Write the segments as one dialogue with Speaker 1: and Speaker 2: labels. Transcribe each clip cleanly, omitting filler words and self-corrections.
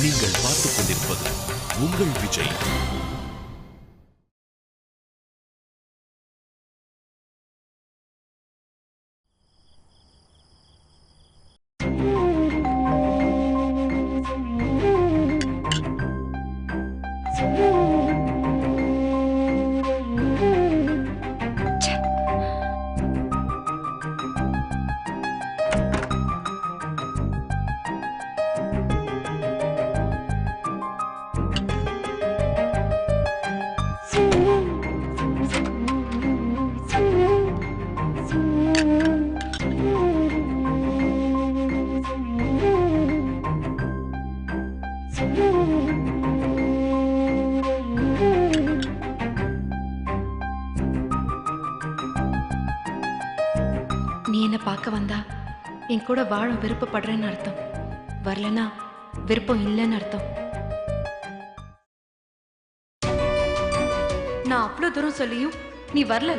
Speaker 1: நீங்கள் பார்த்துக் கொண்டிருப்பது உங்கள் விஜய்.
Speaker 2: நீ என்ன பார்க்க வந்தா என் கூட வாழ விருப்பப்படுறேன்னு அர்த்தம். வரலனா விருப்பம் இல்லைன்னு அர்த்தம். நான் அவ்வளவு தூரம் சொல்லியும் நீ வரல.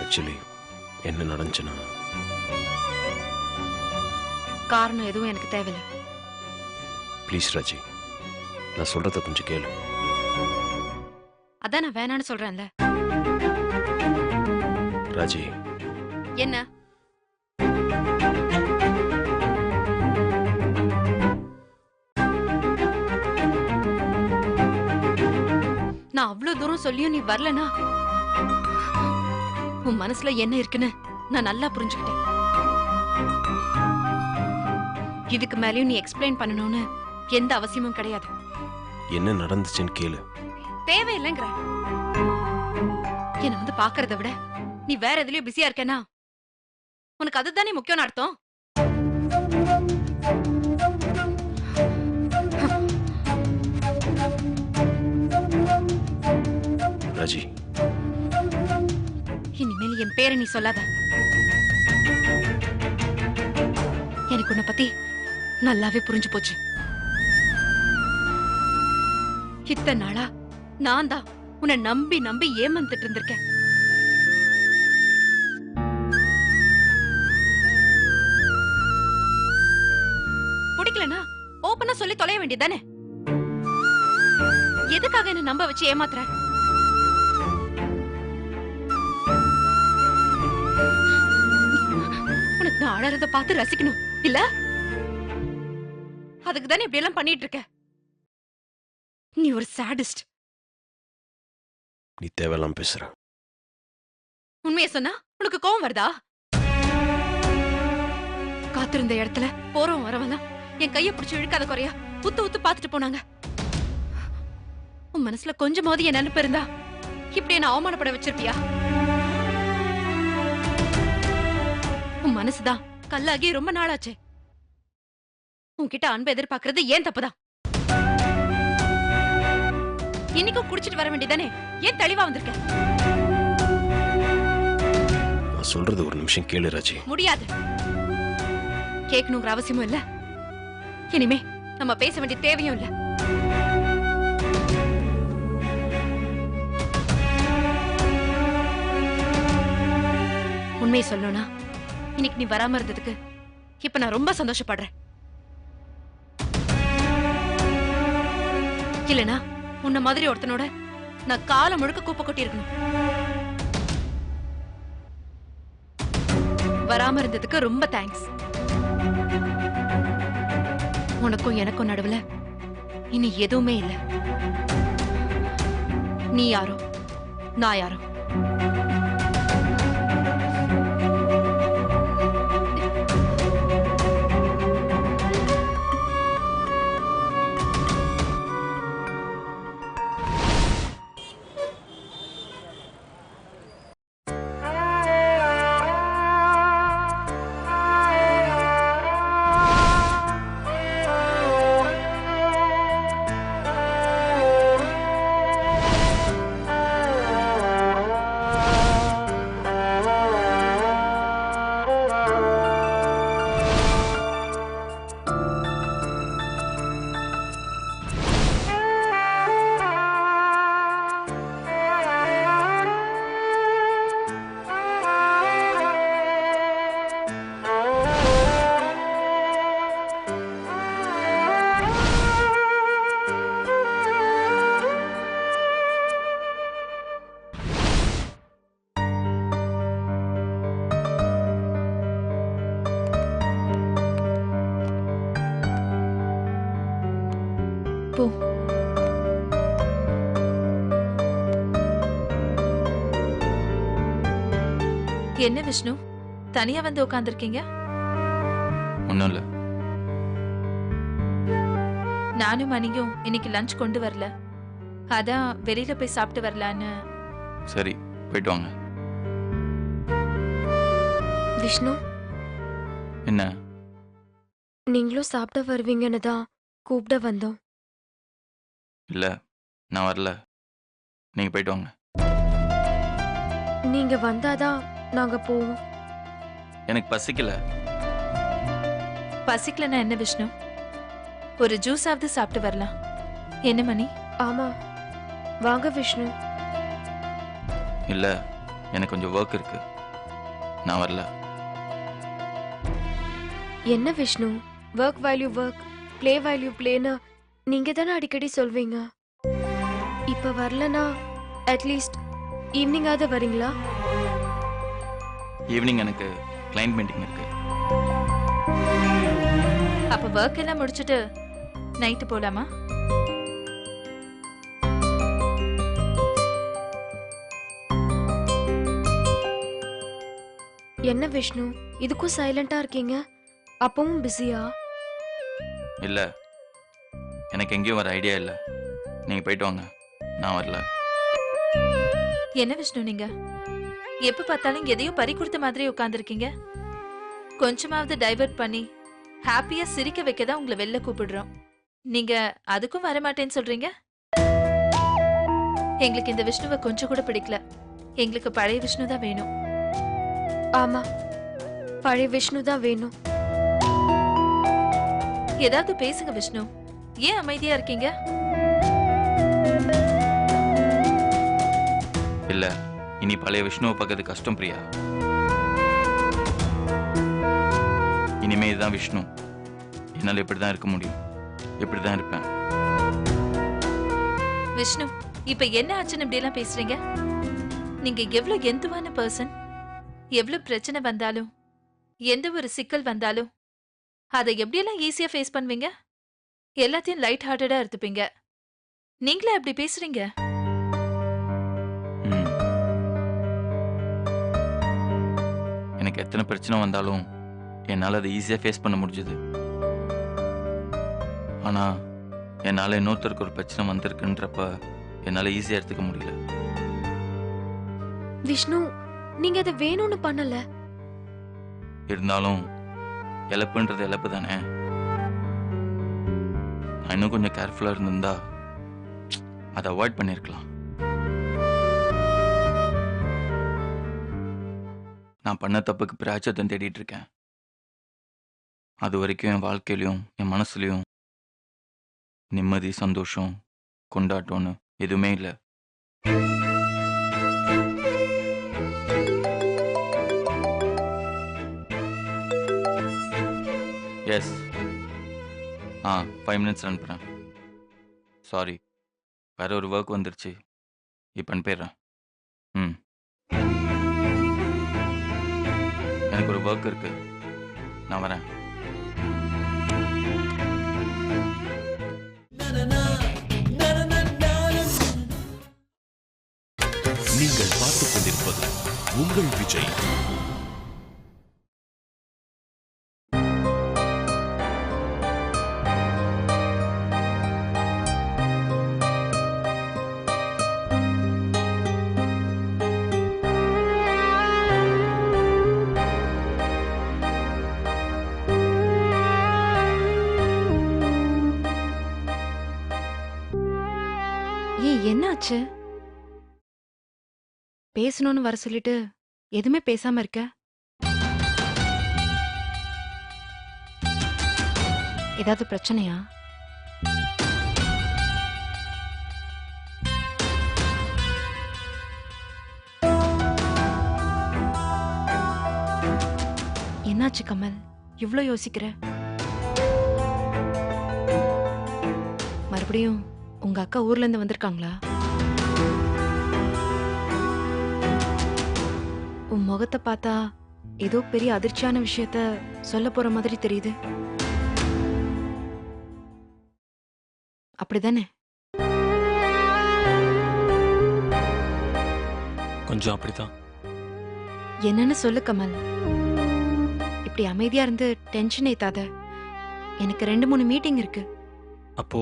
Speaker 3: ஆக்சுவலி என்ன நடந்துச்சுன்னா,
Speaker 2: காரணம் எதுவும் எனக்கு தேவையில்லை.
Speaker 3: ப்ளீஸ் ராஜி, நான் சொல்றத கொஞ்சம் கேளு.
Speaker 2: அதான் நான் வேணான்னு சொல்றேன்ல.
Speaker 3: ராஜி,
Speaker 2: என்ன? நான் அவ்வளவு தூரம் சொல்லியும் நீ வரலனா உன் மனசுல என்ன இருக்குன்னு நான் நல்லா புரிஞ்சுக்கிட்டேன். இதுக்கு மேலயும் நீ எக்ஸ்பிளைன் பண்ணணும்னு எந்த அவசியமும் கிடையாது.
Speaker 3: என்ன நடந்துச்சுன்னு கேளு.
Speaker 2: தேவையில்லைங்கிற. என்ன வந்து பாக்குறத விட நீ வேற எதுலயும் பிஸியா இருக்கேனா உனக்கு அதுதானே முக்கியம் அர்த்தம்.
Speaker 3: ராஜி,
Speaker 2: இனிமேல் என் பேரை நீ சொல்லாத. எனக்கு உன்னை பத்தி நல்லாவே புரிஞ்சு போச்சு. இத்தனை நாளா நான் தான் உன்னை நம்பி நம்பி ஏமாந்துட்டு இருந்திருக்கேன். பிடிக்கலனா ஓபனா சொல்லி தொலைய வேண்டியதானே. எதுக்காக என்ன நம்ப வச்சு ஏமாத்துற? உனக்கு நான் அழறத பார்த்து ரசிக்கணும் இல்ல? அதுக்கு தானே இப்படி எல்லாம் பண்ணிட்டு இருக்க. நீ ஒரு சாடிஸ்ட்.
Speaker 3: நீ தேவையெல்லாம் பேசுற.
Speaker 2: உண்மையை சொன்னா உனக்கு கோவம் வருதா? காத்திருந்த இடத்துல போறோம் வரவெல்லாம் என் கைய பிடிச்சு இழுக்காத குறையா உத்து உத்து பாத்துட்டு போனாங்க. உன் மனசுல கொஞ்சமாவது என் நினைப்பு இருந்தா இப்படி என்ன அவமானப்பட வச்சிருப்பியா? உன் மனசுதான் கல்லாகி ரொம்ப நாளாச்சே. உன்கிட்ட அன்பு எதிர்பார்க்கறது ஏன் தப்புதான். இன்னைக்கும் குடிச்சிட்டு வர வேண்டியதானே, ஏன் தெளிவா வந்திருக்க?
Speaker 3: நான் சொல்றது ஒரு நிமிஷம் கேளு ராஜி.
Speaker 2: முடியாது. கேட்கணுங்கிற அவசியமும் இல்ல. இனிமே நம்ம பேச வேண்டிய தேவையும் இல்ல. உண்மையை சொல்லணும்னா இன்னைக்கு நீ வராம இருந்ததுக்கு இப்ப நான் ரொம்ப சந்தோஷப்படுறேன். இல்லனா உன்ன மாதிரி ஒருத்தனோட நான் காலம் முழுக்க கூப்ப கொட்டி இருக்கணும். வராம இருந்ததுக்கு ரொம்ப தேங்க்ஸ். உனக்கும் எனக்கும் நடுவுல இனி எதுவுமே இல்ல. நீ யாரோ நான் யாரோ.
Speaker 4: என்ன விஷ்ணு, தனியா வந்து உட்கார்ந்திருக்கீங்க?
Speaker 5: ஒன்றும் இல்லை.
Speaker 4: நானும் மணியும் இன்னைக்கு லஞ்ச் கொண்டு வரல, அதான் வெளியில போய் சாப்பிட்டு வரலான்னு.
Speaker 5: சரி, போயிட்டு வாங்க.
Speaker 6: விஷ்ணு,
Speaker 5: என்ன?
Speaker 6: நீங்களும் சாப்பிட வருவீங்கன்னு தான் கூப்பிட வந்தோம்.
Speaker 5: இல்லை, நான் வரல. நீங்கள் போயிட்டு வாங்க.
Speaker 6: நீங்க வந்தாதான் நாங்க போவோம்.
Speaker 5: எனக்கு பசிக்கல.
Speaker 4: பசிக்கலன்னா என்ன விஷ்ணு, ஒரு ஜூஸாவது சாப்பிட்டு வரலாம். என்ன மணி?
Speaker 6: ஆமா, வாங்க விஷ்ணு.
Speaker 5: இல்லை, எனக்கு கொஞ்சம் ஒர்க் இருக்கு, நான் வரல.
Speaker 6: என்ன Vishnu, work value work, play value பிளேன்னு நீங்க தானே அடிக்கடி சொல்வீங்க. இப்ப வரலனா அட்லீஸ்ட் ஈவினிங்காவது வரீங்களா?
Speaker 5: ஈவினிங் எனக்கு கிளைண்ட் மீட்டிங் இருக்கு.
Speaker 4: அப்ப ஒர்க் எல்லாம் முடிச்சிட்டு நைட்டு போலாமா?
Speaker 6: என்ன விஷ்ணு, இதுக்கும் சைலண்டா இருக்கீங்க? அப்பவும் பிஸியா?
Speaker 5: இல்லை, எனக்கு எங்கேயும் வர ஐடியா இல்லை. நீங்கள் போயிட்டு வாங்க, நான் வரல.
Speaker 4: என்ன விஷ்ணு நீங்க எப்ப பார்த்தாலும் எதையும் பறி கொடுத்த மாதிரி உட்கார்ந்திருக்கீங்க. கொஞ்சமாவது டைவர்ட் பண்ணி ஹாப்பியா சிரிக்க வைக்க தான் உங்களை வெளில கூப்பிடுறோம். நீங்க அதுக்கும் வரமாட்டேன்னு சொல்றீங்க. எங்களுக்கு இந்த விஷ்ணுவை கொஞ்சம் கூட பிடிக்கல. எங்களுக்கு பழைய விஷ்ணு தான் வேணும்.
Speaker 6: ஆமா, பழைய விஷ்ணு தான் வேணும்.
Speaker 4: ஏதாவது பேசுங்க விஷ்ணு, ஏன் அமைதியா இருக்கீங்க?
Speaker 5: இல்லை, இனி பழைய விஷ்ணுவை பார்க்கறது கஷ்டம் பிரியா. இனிமே இதுதான் விஷ்ணு. என்னால் இப்படி தான் இருக்க முடியும், இப்படி தான் இருப்பேன்.
Speaker 4: விஷ்ணு, இப்ப என்ன ஆச்சுன்னு இப்படி எல்லாம் பேசுறீங்க? நீங்க எவ்வளவு எந்துவான பர்சன். எவ்வளவு பிரச்சனை வந்தாலும், எந்த ஒரு சிக்கல் வந்தாலும் அதை எப்படியெல்லாம் ஈஸியா ஃபேஸ் பண்ணுவீங்க. எல்லாத்தையும் லைட் ஹார்ட்டடா எடுத்துப்பீங்க. நீங்களே அப்படி பேசுறீங்க.
Speaker 5: ம். எனக்கு எத்தனை பிரச்சனை வந்தாலும் என்னால் அதை ஈஸியாக ஃபேஸ் பண்ண முடிஞ்சது. ஆனால் என்னால் இன்னொருத்தருக்கு ஒரு பிரச்சனை வந்திருக்குன்றப்ப என்னால் ஈஸியாக எடுத்துக்க முடியல.
Speaker 6: விஷ்ணு, நீங்க அதை வேணும்னு பண்ணல.
Speaker 5: இருந்தாலும் இழப்புன்றது இழப்பு தானே. நான் இன்னும் கொஞ்சம் கேர்ஃபுல்லாக இருந்திருந்தா அதை அவாய்ட் பண்ணியிருக்கலாம். நான் பண்ண தப்புக்கு பிராய்ச்சித்தம் தேடிட்டு இருக்கேன். அது வரைக்கும் என் வாழ்க்கையிலையும் என் மனசுலையும் நிம்மதி, சந்தோஷம், கொண்டாட்டம்னு எதுவுமே இல்லை. எஸ், 5 minutes அனுப்புகிறேன். சாரி, வேற ஒரு ஒர்க் வந்துருச்சு, இப்போ அனுப்பிடுறேன். ம், எனக்கு ஒரு ஒர்க் இருக்கு, நான் வரேன்.
Speaker 1: நீங்கள் பார்த்துக் கொண்டிருப்பது உங்கள் விஜய்.
Speaker 2: என்னாச்சு? பேசணும்னு வர சொல்லிட்டு எதுவுமே பேசாம இருக்க. ஏதாவது பிரச்சனையா? என்னாச்சு கமல், இவ்ளோ யோசிக்கிற? மறுபடியும் உங்க அக்கா ஊர்ல இருந்து வந்திருக்காங்களா? உன் முகத்தை பார்த்தா ஏதோ பெரிய அதிர்ச்சியான விஷயத்த சொல்ல போற மாதிரி தெரியுது. அப்படிதானே?
Speaker 7: கொஞ்சம் அப்படித்தான்.
Speaker 2: என்னன்னு சொல்லு கமல். இப்படி அமைதியா இருந்து டென்ஷன் ஏத்தாத. எனக்கு 2-3 மீட்டிங் இருக்கு.
Speaker 7: அப்போ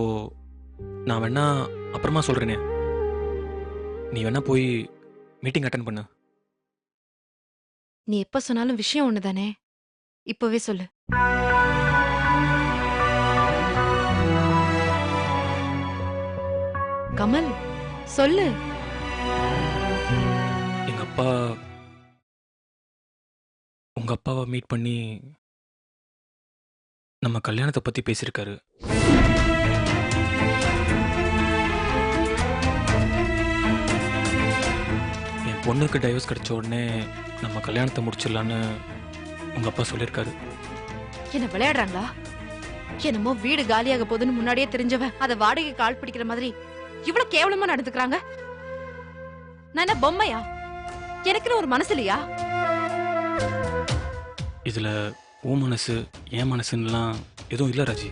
Speaker 7: நான் வேணா அப்புறமா சொல்றேனே. நீ வேணா போய் மீட்டிங் அட்டென்ட் பண்ணு.
Speaker 2: நீ எப்ப சொன்னாலும் விஷயம் ஒண்ணுதானே, இப்பவே சொல்லு. கமல் சொல்லு.
Speaker 7: எங்க அப்பா உங்க அப்பாவை மீட் பண்ணி நம்ம கல்யாணத்தை பத்தி பேசியிருக்காரு. என் பொண்ணுக்கு டைவர்ஸ் கிடைச்ச உடனே நம்ம கல்யாணத்தை முடிச்சிடலான்னு உங்க அப்பா சொல்லியிருக்காரு.
Speaker 2: என்ன விளையாடுறாங்களா? என்னமோ வீடு காலியாக போகுதுன்னு முன்னாடியே தெரிஞ்சவன் அதை வாடகைக்கு ஆள் பிடிக்கிற மாதிரி இவ்வளவு கேவலமா நடந்துக்கிறாங்க. நான் என்ன பொம்மையா? எனக்குன்னு ஒரு மனசு இல்லையா?
Speaker 7: இதுல உன் மனசு என் மனசுன்னெலாம் எதுவும் இல்லை ராஜி.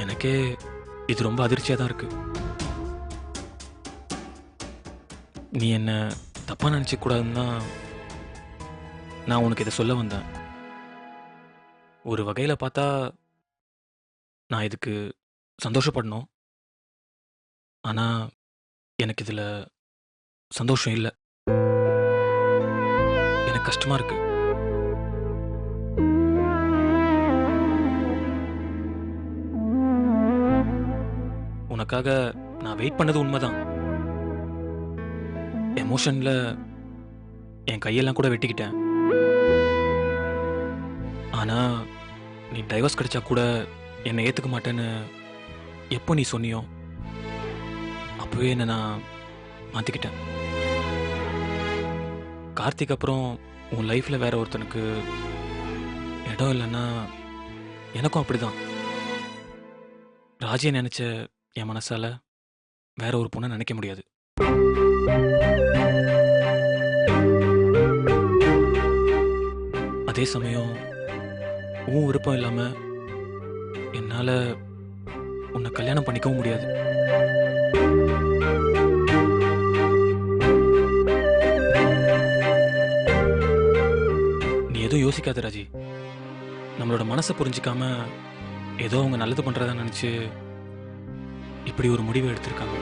Speaker 7: எனக்கே இது ரொம்ப அதிர்ச்சியாக தான் இருக்கு. நீ என்ன தப்பா நினைச்ச கூடாதுன்னு தான் நான் உனக்கு இதை சொல்ல வந்தேன். ஒரு வகையில் பார்த்தா நான் இதுக்கு சந்தோஷப்படணும். ஆனால் எனக்கு இதில் சந்தோஷம் இல்லை. எனக்கு கஷ்டமாக இருக்கு. உனக்காக நான் வெயிட் பண்ணது உண்மைதான். எமோஷன்ல என் கையெல்லாம் கூட வெட்டிக்கிட்டேன். ஆனா நீ டைவர்ஸ் கிடைச்சா கூட என்னை ஏத்துக்க மாட்டேன்னு எப்போ நீ சொன்னியோ அப்பவே என்ன நான் மாத்திக்கிட்டேன். கார்த்திக் அப்புறம் உன் லைஃப்ல வேற ஒருத்தனுக்கு இடம் இல்லைன்னா எனக்கும் அப்படிதான். ராஜியை நினைச்ச என் மனசால வேற ஒரு பொண்ணை நினைக்க முடியாது. அதே சமயம் உன் விருப்பம் இல்லாம என்னால உன்னை கல்யாணம் பண்ணிக்கவும் முடியாது. நீ எதுவும் யோசிக்காத ராஜி. நம்மளோட மனசை புரிஞ்சிக்காம ஏதோ அவங்க நல்லது பண்றதா நினைச்சு இப்படி ஒரு முடிவை எடுத்திருக்காங்க.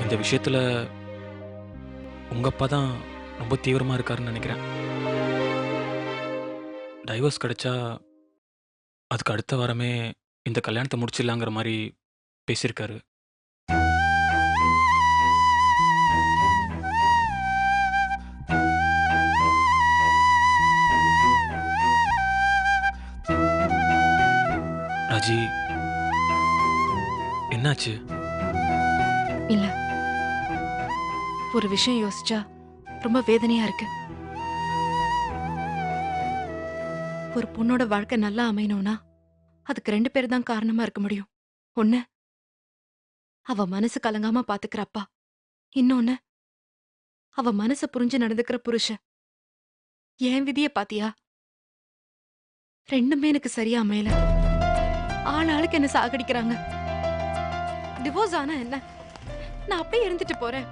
Speaker 7: இந்த விஷயத்துல உங்க அப்பா தான் ரொம்ப தீவிரமா இருக்காருன்னு நினைக்கிறேன். டைவர்ஸ் கிடைச்சா அதுக்கு அடுத்த வாரமே இந்த கல்யாணத்தை முடிச்சிடலாங்கிற மாதிரி பேசியிருக்காரு. ராஜி என்னாச்சு?
Speaker 2: இல்ல, ஒரு விஷயம் யோசிச்சா ரொம்ப வேதனையா இருக்கு. ஒரு பொண்ணோட வாழ்க்கை நல்லா அமையணும்னா அதுக்கு 2 பேர் தான் காரணமா இருக்க முடியும். ஒண்ணு அவ மனசு கலங்காம பாத்துக்கிற அப்பா, இன்னொன்னு அவ மனச புரிஞ்சு நடந்துக்கிற புருஷன். என் விதிய பாத்தியா? 2மே எனக்கு சரியா அமையல. ஆளாளுக்கு என்ன சாகடிக்கிறாங்க. டிவோர்ஸ் ஆனா என்ன, நான் அப்படியே இருந்துட்டு போறேன்.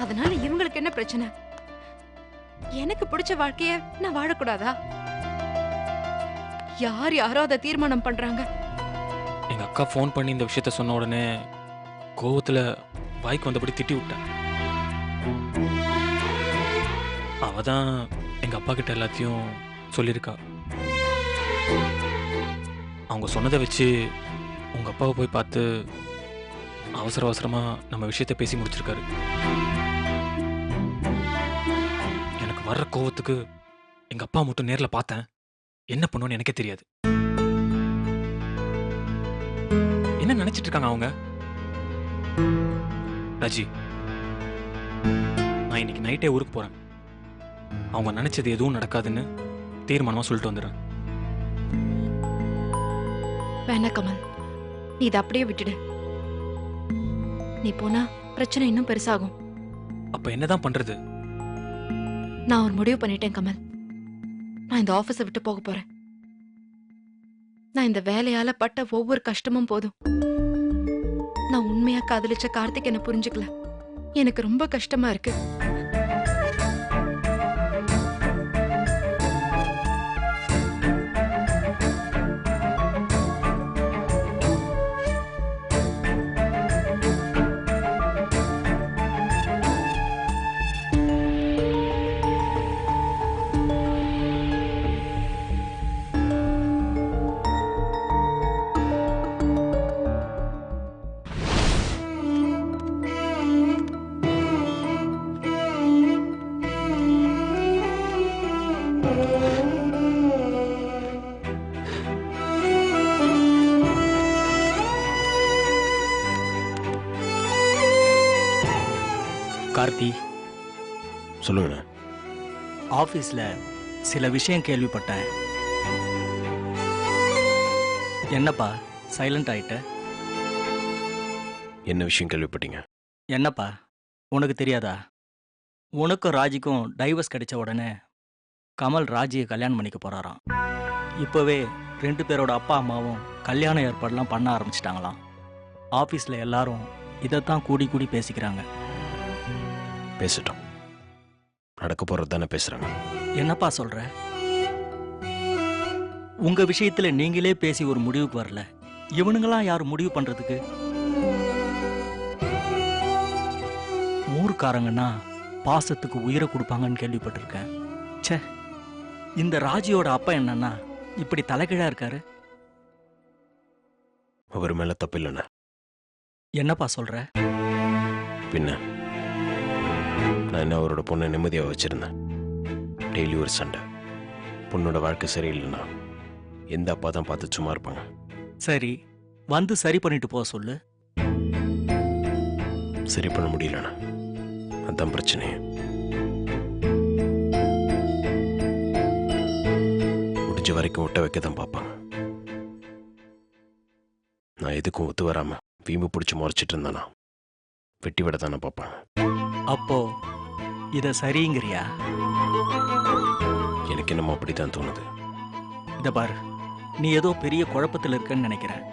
Speaker 2: அதனால இவங்களுக்கு என்ன பிரச்சனை? எனக்கு பிடிச்ச வாழ்க்கைய நான் வாழக்கூடாதா? யார் யாரோ அதை தீர்மானம் பண்றாங்க.
Speaker 7: எங்க அக்கா ஃபோன் பண்ணி இந்த விஷயத்த சொன்ன உடனே கோவத்துல வாய்க்கு வந்தபடி திட்டி விட்டேன். அவ தான் எங்க அப்பா கிட்ட எல்லாத்தையும் சொல்லியிருக்கா. அவங்க சொன்னதை வச்சு உங்க அப்பாவை போய் பார்த்து அவசர அவசரமா நம்ம விஷயத்த பேசி முடிச்சிருக்காரு. எனக்கு வர்ற கோவத்துக்கு எங்க அப்பா மட்டும் நேர்ல பார்த்தேன், என்ன பண்ணுவோன்னு எனக்கே தெரியாது. என்ன நினைச்சிட்டு இருக்காங்க அவங்க? ராஜி, நான் இன்னைக்கு நைட்டே ஊருக்கு போறேன். அவங்க நினைச்சது எதுவும் நடக்காதுன்னு தீர்மானமா சொல்லிட்டு வந்துடுறேன்.
Speaker 2: வேணா கமல், நீ இதை அப்படியே விட்டுடு. நீ போனா பிரச்சனை இன்னும் பெருசாகும்.
Speaker 7: அப்ப என்னதான் பண்றது?
Speaker 2: நான் ஒரு முடிவு பண்ணிட்டேன் கமல். நான் இந்த ஆபீஸை விட்டு போக போறேன். நான் இந்த வேலையால பட்ட ஒவ்வொரு கஷ்டமும் போதும். நான் உண்மையா காதலிச்ச கார்த்திக் என்ன புரிஞ்சுக்கல. எனக்கு ரொம்ப கஷ்டமா இருக்கு.
Speaker 8: கார்த்தி,
Speaker 3: சொல்லுங்கண்ணே.
Speaker 8: ஆஃபீஸில் சில விஷயம் கேள்விப்பட்டேன். என்னப்பா சைலண்ட் ஆயிட்ட?
Speaker 3: என்ன விஷயம் கேள்விப்பட்டீங்க?
Speaker 8: என்னப்பா உனக்கு தெரியாதா? உனக்கும் ராஜிக்கும் டைவர்ஸ் கிடைச்ச உடனே கமல் ராஜியை கல்யாணம் பண்ணிக்க போகிறாராம். இப்போவே 2 பேரோட அப்பா அம்மாவும் கல்யாண ஏற்பாடெல்லாம் பண்ண ஆரம்பிச்சிட்டாங்களாம். ஆஃபீஸில் எல்லாரும் இதைத்தான் கூடி கூடி பேசிக்கிறாங்க.
Speaker 3: பேசட்டும். நடக்க போகிறது தானே பேசுகிறாங்க.
Speaker 8: என்னப்பா சொல்ற? உங்க விஷயத்துல நீங்களே பேசி ஒரு முடிவுக்கு வரல, இவனுங்களாம் யார் முடிவு பண்றதுக்கு? ஊர்க்காரங்கன்னா பாசத்துக்கு உயிரை கொடுப்பாங்கன்னு கேள்விப்பட்டிருக்கேன். ச்சே, இந்த ராஜியோட அப்பா என்னன்னா இப்படி தலைகீழா இருக்காரு.
Speaker 3: அவர் மேலே தப்பு இல்லைண்ணே.
Speaker 8: என்னப்பா சொல்ற?
Speaker 3: பின்ன நான் என்ன அவரோட பொண்ணை நிம்மதியாக வச்சுருந்தேன். டெய்லி ஒரு சண்டை. பொண்ணோட வாழ்க்கை சரியில்லைன்னா எந்த அப்பா தான் பார்த்து சும்மா இருப்பாங்க?
Speaker 8: சரி, வந்து சரி பண்ணிட்டு போக சொல்லு.
Speaker 3: சரி பண்ண முடியலண்ணா, அதுதான் பிரச்சனை. முடிஞ்ச வரைக்கும் ஒட்ட வைக்க தான் பார்ப்பாங்க. நான் எதுக்கும் ஒத்து வராம வீம்பு பிடிச்சி முறைச்சிட்டு இருந்தானா வெட்டி விட தானே பார்ப்பாங்க.
Speaker 8: அப்போ இத சரிங்கிறியா?
Speaker 3: எனக்கு என்னமோ அப்படித்தான் தோணுது.
Speaker 8: இத பாரு, நீ ஏதோ பெரிய குழப்பத்தில் இருக்கன்னு நினைக்கிறேன்.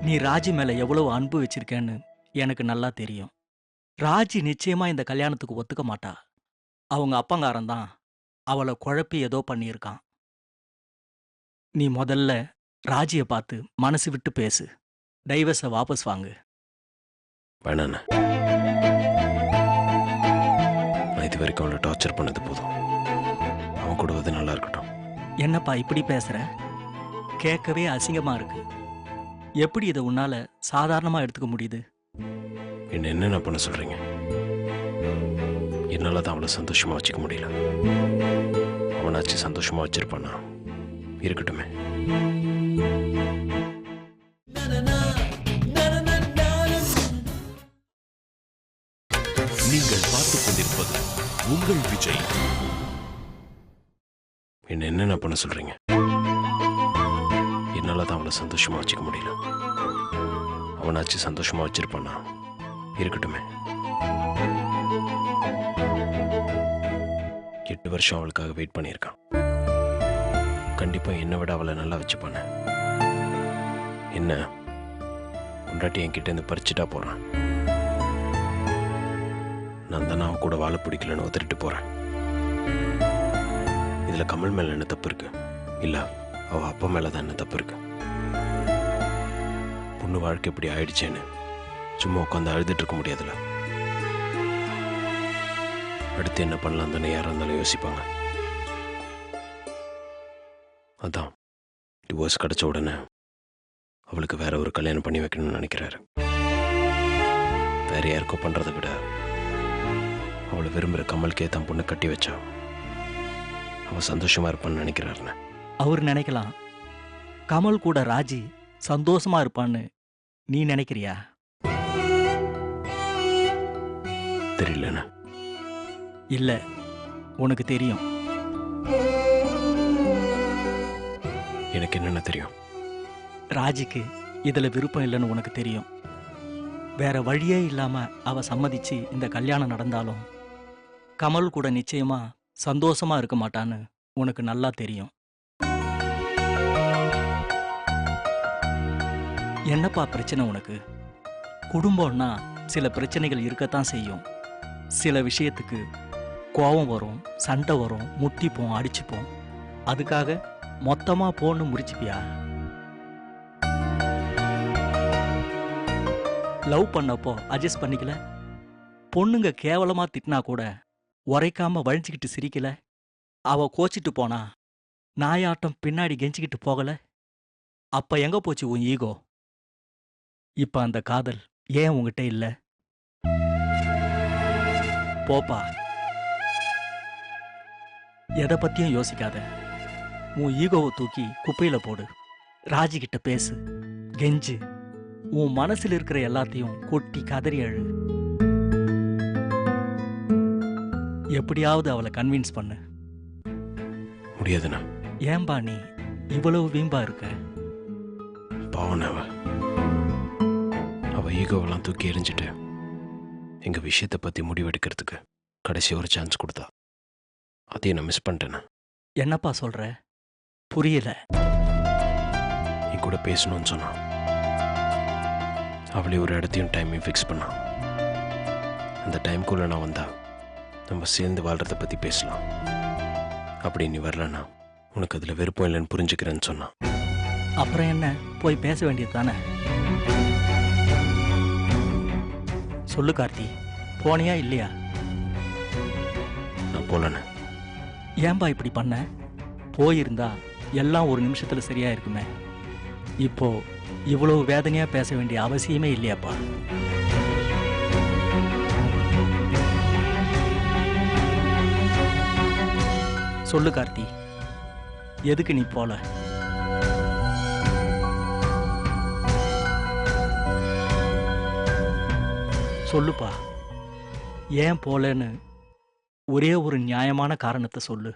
Speaker 8: நீ ராஜி மேல எவ்வளவு அன்பு வச்சிருக்கேன்னு எனக்கு நல்லா தெரியும். ராஜி நிச்சயமா இந்த கல்யாணத்துக்கு ஒத்துக்க மாட்டா. அவங்க அப்பங்காரன் தான் அவளை குழப்பி ஏதோ பண்ணியிருக்கான். நீ முதல்ல ராஜியை பார்த்து மனசு விட்டு பேசு. டைவர்ஸை வாபஸ் வாங்கு.
Speaker 3: வேணாண்ணே, நான் இது வரைக்கும் அவளை டார்ச்சர் பண்ணது போதும். அவன் கூட வந்து நல்லா இருக்கட்டும்.
Speaker 8: என்னப்பா இப்படி பேசுற? கேட்கவே அசிங்கமா இருக்கு. எப்படி இதை உன்னால சாதாரணமா எடுத்துக்க முடியுது?
Speaker 3: என்ன பண்ண சொல்றீங்க? என்னால தான் அவளை சந்தோஷமா வச்சுக்க முடியல. அவனாச்சு சந்தோஷமா வச்சிருப்பானா? இருக்கட்டுமே.
Speaker 1: நீங்கள் பார்த்துக் கொண்டிருப்பது உங்கள் விஜய்.
Speaker 3: என்ன பண்ண சொல்றீங்க? என்னால தான் அவளை சந்தோஷமா வச்சுக்க முடியல. அவனாச்சு சந்தோஷமா வச்சிருப்பானா? இருக்கட்டுமே. 8 வருஷம் அவளுக்காக வெயிட் பண்ணியிருக்கான். கண்டிப்பா என்னை விட அவளை நல்லா வச்சுப்பானே. என்ன பொண்டாட்டி என்கிட்ட இருந்து பறிச்சுட்டா போறான். நான் தானே அவன் கூட வாழ பிடிக்கலன்னு ஒத்துட்டு போறேன். இதுல கமல் மேல என்ன தப்பு இருக்கு? இல்ல அவ அப்பா மேலதான் என்ன தப்பு இருக்கு? பொண்ணு வாழ்க்கை இப்படி ஆயிடுச்சேன்னு சும்மா உட்காந்து அழுதுட்டு இருக்க முடியாதுல்ல. அடுத்து என்ன பண்ணலாம் தானே யாரா இருந்தாலும் யோசிப்பாங்க. அதான் டிவோர்ஸ் கிடைச்ச உடனே அவளுக்கு வேற ஒரு கல்யாணம் பண்ணி வைக்கணும்னு நினைக்கிறாரு. வேற யாருக்கோ பண்றதை விட அவளை விரும்புகிற கமலுக்கே தன் பொண்ணை கட்டி வச்சா அவன் சந்தோஷமா இருப்பான்னு நினைக்கிறாருன்னு.
Speaker 8: அவர் நினைக்கலாம். கமல் கூட ராஜி சந்தோஷமா இருப்பான்னு நீ நினைக்கிறியா?
Speaker 3: தெரியலண்ணா.
Speaker 8: இல்ல, உனக்கு தெரியும்.
Speaker 3: எனக்கு என்னென்ன தெரியும்?
Speaker 8: ராஜிக்கு இதுல விருப்பம் இல்லைன்னு உனக்கு தெரியும். வேற வழியே இல்லாம அவ சம்மதிச்சு இந்த கல்யாணம் நடந்தாலும் கமல் கூட நிச்சயமா சந்தோஷமா இருக்க மாட்டான்னு உனக்கு நல்லா தெரியும். என்னப்பா பிரச்சனை உனக்கு? குடும்பம்னா சில பிரச்சனைகள் இருக்கத்தான் செய்யும். சில விஷயத்துக்கு கோபம் வரும், சண்டை வரும், முட்டிப்போம், அடிச்சுப்போம். அதுக்காக மொத்தமா போன்னு முறிச்சுப்பியா? லவ் பண்ணப்போ அட்ஜஸ்ட் பண்ணிக்கல? பொண்ணுங்க கேவலமா திட்டினா கூட உரைக்காம வழிஞ்சுக்கிட்டு சிரிக்கல? அவ கோச்சிட்டு போனா நாயாட்டம் பின்னாடி கெஞ்சிக்கிட்டு போகல? அப்ப எங்க போச்சு உன் ஈகோ? இப்ப அந்த காதல் ஏன் உன்கிட்ட இல்ல? போப்பா, எதை பத்தியும் யோசிக்காத. உன் ஈகோவை தூக்கி குப்பையில போடு. ராஜி கிட்ட பேசு, கெஞ்சு. உன் மனசுல இருக்கிற எல்லாத்தையும் கொட்டி கதறி அழு. எப்படியாவது அவளை கன்வின்ஸ் பண்ணு.
Speaker 3: முடியாதுண்ணா.
Speaker 8: ஏன்பா நீ இவ்வளவு வீம்பா இருக்க?
Speaker 3: பாவன அவ ஈகோவெல்லாம் தூக்கி எறிஞ்சிட்டு எங்க விஷயத்தை பத்தி முடிவெடுக்கிறதுக்கு கடைசி ஒரு சான்ஸ் கொடுத்தா. அதையும் நான் மிஸ் பண்ணிட்டேண்ணா.
Speaker 8: என்னப்பா சொல்ற? புரியல.
Speaker 3: என் கூட பேசணும்னு சொன்னான். அவளே ஒரு இடத்தையும் டைமையும் ஃபிக்ஸ் பண்ணான். அந்த டைம்குள்ளே நான் வந்தா நம்ம சேர்ந்து வாழ்கிறத பற்றி பேசலாம். அப்படி நீ வரலன்னா உனக்கு அதில் விருப்பம் இல்லைன்னு புரிஞ்சுக்கிறேன்னு சொன்னான்.
Speaker 8: அப்புறம் என்ன, போய் பேச வேண்டியது தானே? சொல்லு கார்த்தி, போனியா இல்லையா?
Speaker 3: நான் போலண்ணே.
Speaker 8: ஏன்பா இப்படி பண்ண? போயிருந்தா எல்லாம் ஒரு நிமிஷத்துல சரியா இருக்குமே. இப்போ இவ்வளவு வேதனையா பேச வேண்டிய அவசியமே இல்லையாப்பா. சொல்லு கார்த்தி, எதுக்கு நீ போல? சொல்லுப்பா, ஏன் போலன்னு ஒரே ஒரு நியாயமான காரணத்தை சொல்லு.